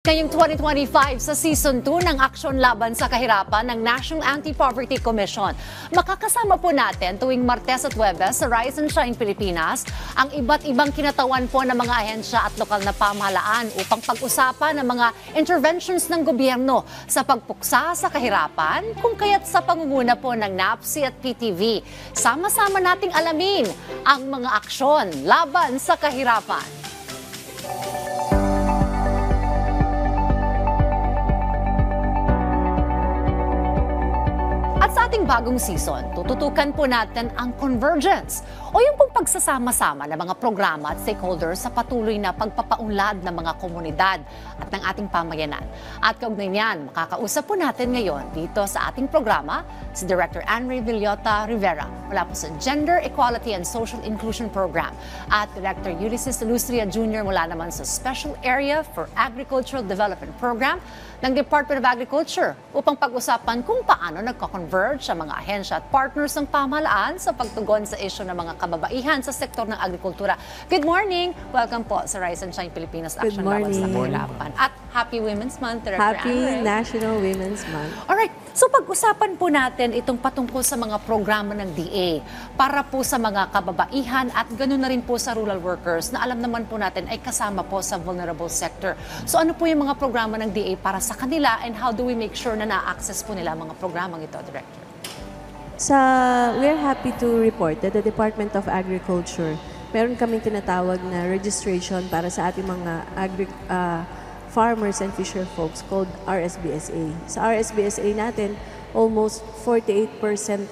Ngayong 2025 sa Season 2 ng Aksyon Laban sa Kahirapan ng National Anti-Poverty Commission. Makakasama po natin tuwing Martes at Huwebes sa Rise and Shine Pilipinas ang iba't ibang kinatawan po ng mga ahensya at lokal na pamahalaan upang pag-usapan ang mga interventions ng gobyerno sa pagpuksa sa kahirapan, kung kaya't sa pangunguna po ng NAPSI at PTV. Sama-sama nating alamin ang mga aksyon laban sa kahirapan. At sa ating bagong season, tututukan po natin ang convergence o yung pong pagsasama-sama ng mga programa at stakeholders sa patuloy na pagpapaunlad ng mga komunidad at ng ating pamayanan. At kaugnay niyan, makakausap po natin ngayon dito sa ating programa si Director Anne Villota Rivera mula po sa Gender Equality and Social Inclusion Program at Director Ulysses Lustria Jr. mula naman sa Special Area for Agricultural Development Program ng Department of Agriculture upang pag-usapan kung paano nagko-converge sa mga ahensya at partners ng pamahalaan sa pagtugon sa isyu ng mga kababaihan sa sektor ng agrikultura. Good morning! Welcome po sa Rise and Shine Pilipinas Action Laban sa Kahirapan. At Happy Women's Month, Director Happy Anne. National Women's Month. Alright, so pag-usapan po natin itong patungkol sa mga programa ng DA para po sa mga kababaihan at ganoon na rin po sa rural workers na alam naman po natin ay kasama po sa vulnerable sector. So ano po yung mga programa ng DA para sa kanila and how do we make sure na na-access po nila mga programang ito, Director? We're happy to report that the Department of Agriculture, meron kaming tinatawag na registration para sa ating mga farmers and fisher folks called RSBSA. Sa RSBSA natin, almost 48%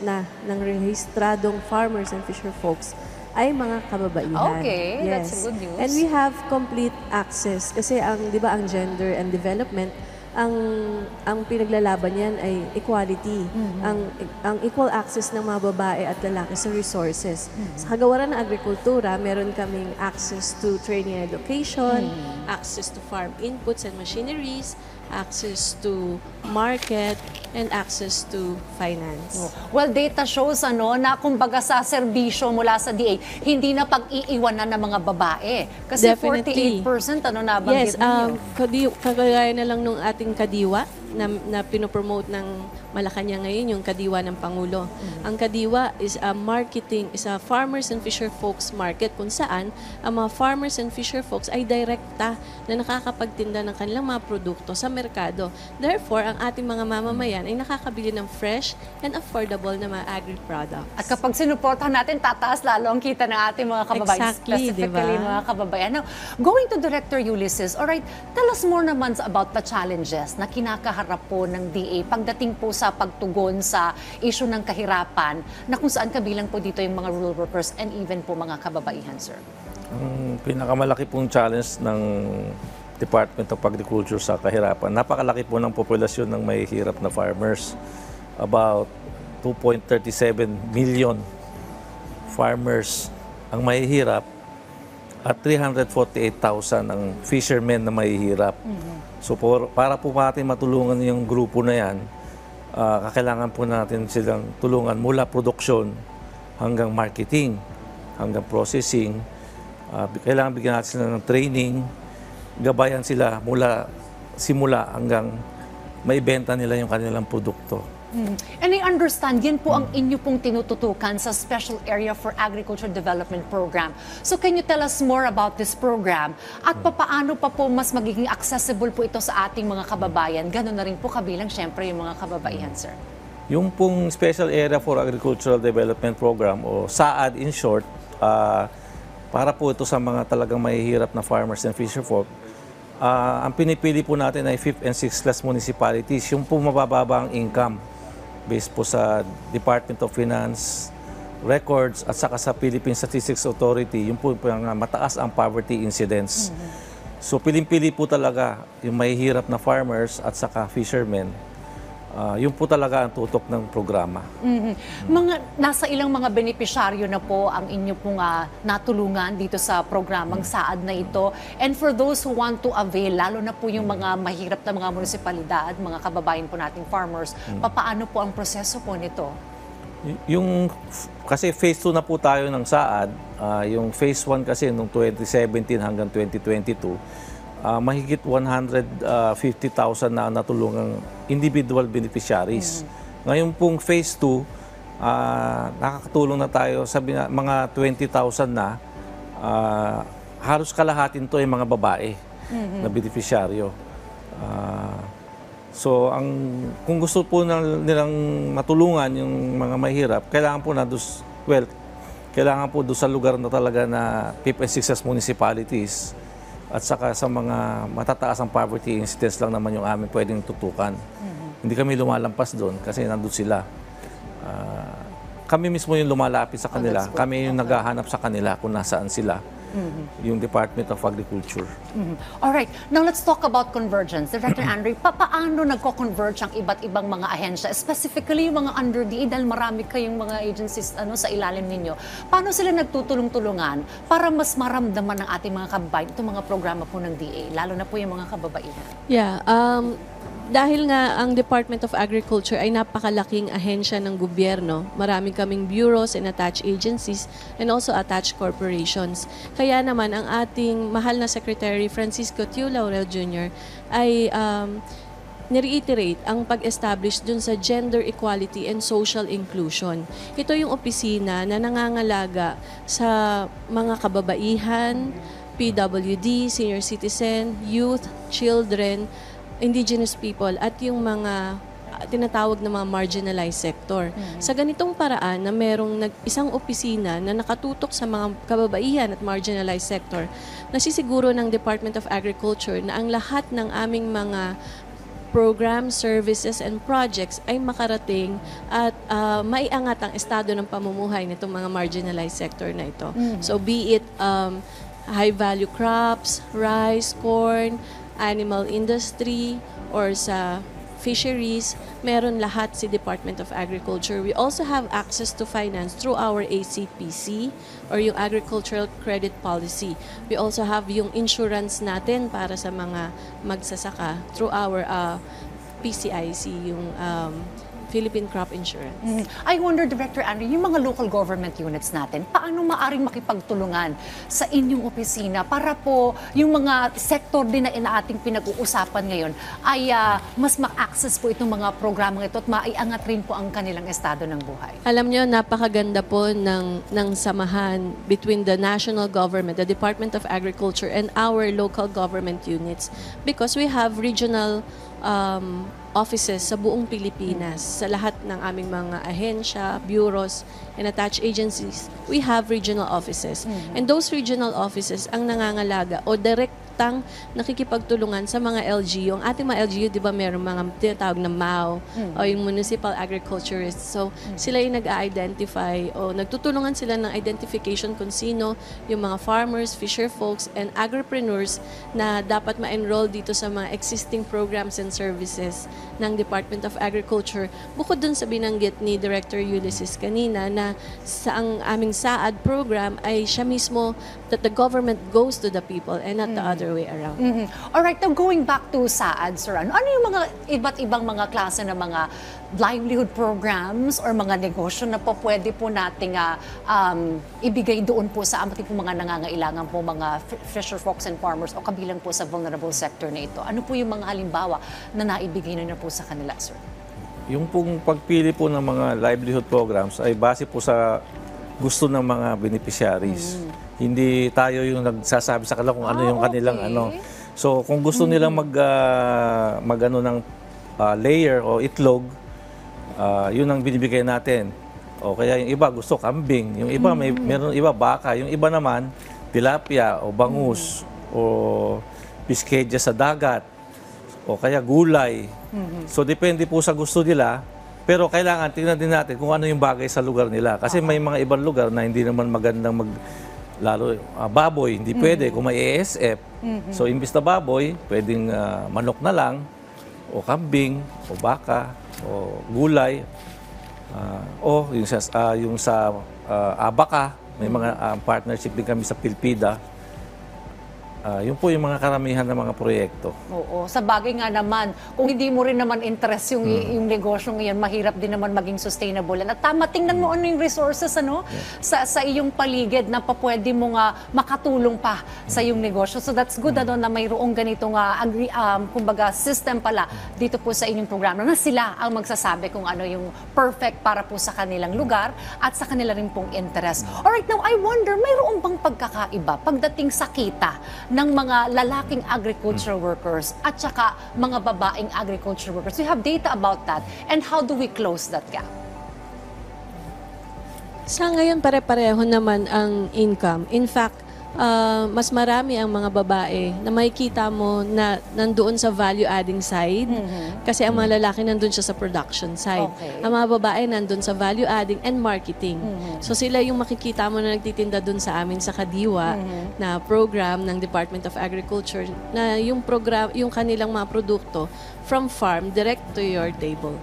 na ng rehistradong farmers and fisher folks ay mga kababaihan. Okay, yes. That's a good news. And we have complete access kasi di ba ang gender and development, ang pinaglalaban niyan ay equality. Ang equal access ng mga babae at lalaki sa resources. Sa kagawaran ng agrikultura, meron kaming access to training and education, access to farm inputs and machineries, access to market, and access to finance. Well, data shows na kumbaga sa serbisyo mula sa DA, hindi na pag-iiwanan ng mga babae. Kasi Definitely. 48% nabanggit Yes, ninyo. kagaya na lang nung ating kadiwa na pinopromote ng Malacanang ngayon, yung Kadiwa ng Pangulo. Ang Kadiwa is a farmers and fisher folks market kung saan ang mga farmers and fisher folks ay direkta na nakakapagtinda ng kanilang mga produkto sa merkado. Therefore, ang ating mga mamamayan ay nakakabili ng fresh and affordable na mga agri-products. At kapag sinuportahan natin, tataas lalo ang kita ng ating mga kababayan. Exactly, Specifically, diba? mga kababayan. Now, going to Director Ulysses, alright, tell us more naman about the challenges na kinakaharap po ng DA pagdating po sa pagtugon sa issue ng kahirapan na kung saan kabilang po dito yung mga rural workers and even po mga kababaihan, sir. Ang pinakamalaki pong challenge ng Department of Agriculture sa kahirapan, napakalaki po ng populasyon ng mahihirap na farmers. About 2.37 million farmers ang mahihirap at 348,000 ang fishermen na mahihirap. So para po natin matulungan yung grupo na yan, kailangan po natin silang tulungan mula produksyon hanggang marketing, hanggang processing. Kailangan bigyan natin sila ng training, gabayan sila mula simula hanggang maibenta nila yung kanilang produkto. And I understand, yan po ang inyo pong tinututukan sa Special Area for Agriculture Development Program. So can you tell us more about this program? At papaano pa po mas magiging accessible po ito sa ating mga kababayan? Ganun na rin po kabilang syempre yung mga kababaihan, sir. Yung pong Special Area for Agricultural Development Program o SAAD in short, para po ito sa mga talagang mahihirap na farmers and fisher folk, ang pinipili po natin ay 5th and 6th class municipalities, yung po mabababa ang income based po sa Department of Finance records at saka sa Philippine Statistics Authority, yung po mataas ang poverty incidence. So piling-pili po talaga yung mahihirap na farmers at saka fishermen. Yun po talaga ang tutok ng programa. Nasa ilang mga benepisyaryo na po ang inyo pong natulungan dito sa programang SAAD na ito. And for those who want to avail, lalo na po yung mga mahirap na mga munisipalidad, mga kababayan po nating farmers, papaano po ang proseso po nito? Kasi phase 2 na po tayo ng SAAD, yung phase 1 kasi noong 2017 hanggang 2022, mahigit 150,000 na natulungang individual beneficiaries. Ngayon pong phase 2, nakakatulong na tayo sa mga 20,000 na, halos kalahatin to ay mga babae na beneficiaryo. So, kung gusto po nilang matulungan yung mga mahirap, kailangan po kailangan po doon sa lugar na talaga na 5 and 6 municipalities at saka sa mga matataas ang poverty incidence lang naman yung amin pwedeng tutukan. Hindi kami lumalampas doon kasi nandun sila. Kami mismo yung lumalapit sa kanila. Kami yung naghahanap sa kanila kung nasaan sila. Yung Department of Agriculture. Alright, now let's talk about convergence. Director Andre, paano nagko-converge ang iba't ibang mga ahensya, specifically yung mga under DA, dahil marami kayong mga agencies sa ilalim ninyo. Paano sila nagtutulong-tulungan para mas maramdaman ng ating mga kababayan itong mga programa po ng DA, lalo na po yung mga kababaihan? Yeah, dahil nga ang Department of Agriculture ay napakalaking ahensya ng gobyerno, marami kaming bureaus and attached agencies and also attached corporations. Kaya naman ang ating mahal na Secretary Francisco Tiu Laurel Jr. ay nireiterate ang pag-establish dun sa gender equality and social inclusion. Ito yung opisina na nangangalaga sa mga kababaihan, PWD, senior citizen, youth, children, indigenous people at yung mga tinatawag na mga marginalized sector. Sa ganitong paraan na merong isang opisina na nakatutok sa mga kababaihan at marginalized sector, nasisiguro ng Department of Agriculture na ang lahat ng aming mga programs, services, and projects ay makarating at maiangat ang estado ng pamumuhay nitong mga marginalized sector na ito. So be it high-value crops, rice, corn, animal industry, or sa fisheries, meron lahat si Department of Agriculture. We also have access to finance through our ACPC or yung Agricultural Credit Policy. We also have yung insurance natin para sa mga magsasaka through our PCIC, yung Philippine Crop Insurance. I wonder, Director Andre, yung mga local government units natin, paano maaring makipagtulungan sa inyong opisina para po yung mga sektor din na ating pinag-uusapan ngayon ay mas ma-access po itong mga programang ito at maiangat rin po ang kanilang estado ng buhay? Alam nyo, napakaganda po ng samahan between the national government, the Department of Agriculture, and our local government units because we have regional offices sa buong Pilipinas. Sa lahat ng aming mga ahensya, bureaus, and attached agencies, we have regional offices. And those regional offices ang nangangalaga o direktang nakikipagtulungan sa mga LGU. Ang ating mga LGU, di ba, meron mga tinatawag na MAO o yung Municipal Agriculturists. So, sila yung nag-identify o nagtutulungan sila ng identification kung sino yung mga farmers, fisher folks, and agripreneurs na dapat ma-enroll dito sa mga existing programs and services ng Department of Agriculture. Bukod dun sa binanggit ni Director Ulysses kanina na sa ang aming SAAD program ay siya mismo that the government goes to the people and not the other way around. Alright, now going back to SAAD, sir, ano yung mga iba't ibang mga klase ng mga livelihood programs or mga negosyo na po pwede po nating ibigay doon po sa ating po mga nangangailangan po mga fisher folks and farmers o kabilang po sa vulnerable sector na ito? Ano po yung mga halimbawa na naibigay na po sa kanila, sir? Yung pong pagpili po ng mga livelihood programs ay base po sa gusto ng mga beneficiaries. Hindi tayo yung nagsasabi sa kanila kung ano yung kanilang ano. So kung gusto nilang magano ng layer o itlog, yun ang binibigay natin. O kaya yung iba gusto kambing, yung iba meron iba baka, yung iba naman tilapia o bangus o piskedya sa dagat o kaya gulay. So depende po sa gusto nila. Pero kailangan tingnan din natin kung ano yung bagay sa lugar nila. Kasi may mga ibang lugar na hindi naman magandang lalo baboy, hindi pwede kung may ASF. So imbis na baboy, pwedeng manok na lang, o kambing, o baka, o gulay, o yung sa abaka. May mga partnership din kami sa Pilpida. Yun po yung mga karamihan ng mga proyekto. Oo, sa bagay nga naman, kung hindi mo rin naman interest yung negosyo ngayon, mahirap din naman maging sustainable. At tama, tingnan mo ano yung resources sa iyong paligid na pwede mo nga makatulong pa sa iyong negosyo. So that's good na mayroong ganitong kumbaga system pala dito po sa inyong programa na sila ang magsasabi kung ano yung perfect para po sa kanilang lugar at sa kanila rin pong interest. Alright, now I wonder, mayroong bang pagkakaiba pagdating sa kita ng mga lalaking agriculture workers at saka mga babaeng agriculture workers? We have data about that. And how do we close that gap? Sa ngayon, pare-pareho naman ang income. In fact, mas marami ang mga babae na makikita mo na nandoon sa value-adding side kasi ang mga lalaki nandoon siya sa production side. Okay. Ang mga babae nandoon sa value-adding and marketing. So sila yung makikita mo na nagtitinda doon sa amin sa Kadiwa na program ng Department of Agriculture na yung program, yung kanilang mga produkto from farm direct to your table.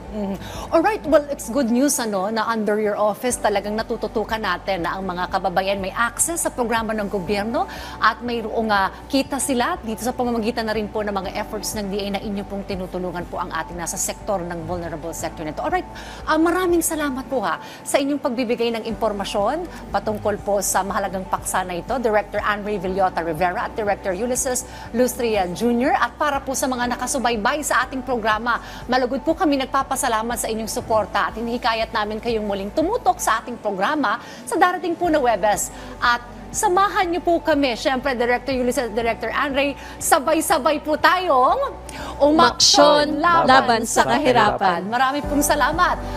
Alright, well, it's good news na under your office talagang natututukan natin na ang mga kababayan may access sa programa ng gobyerno at mayroong kita sila dito sa pamamagitan na rin po ng mga efforts ng DA na inyo pong tinutulungan po ang ating nasa sektor ng vulnerable sector nito. Alright, maraming salamat po sa inyong pagbibigay ng impormasyon patungkol po sa mahalagang paksa na ito, Director Andre Villota Rivera at Director Ulysses Lustria Jr. At para po sa mga nakasubaybay sa ating programa, malugod po kami nagpapasalamat sa inyong suporta at hinihikayat namin kayong muling tumutok sa ating programa sa darating po na Webes. At samahan niyo po kami, syempre Director Ulysses at Director Andre, sabay-sabay po tayong umaksyon laban sa kahirapan. Marami pong salamat.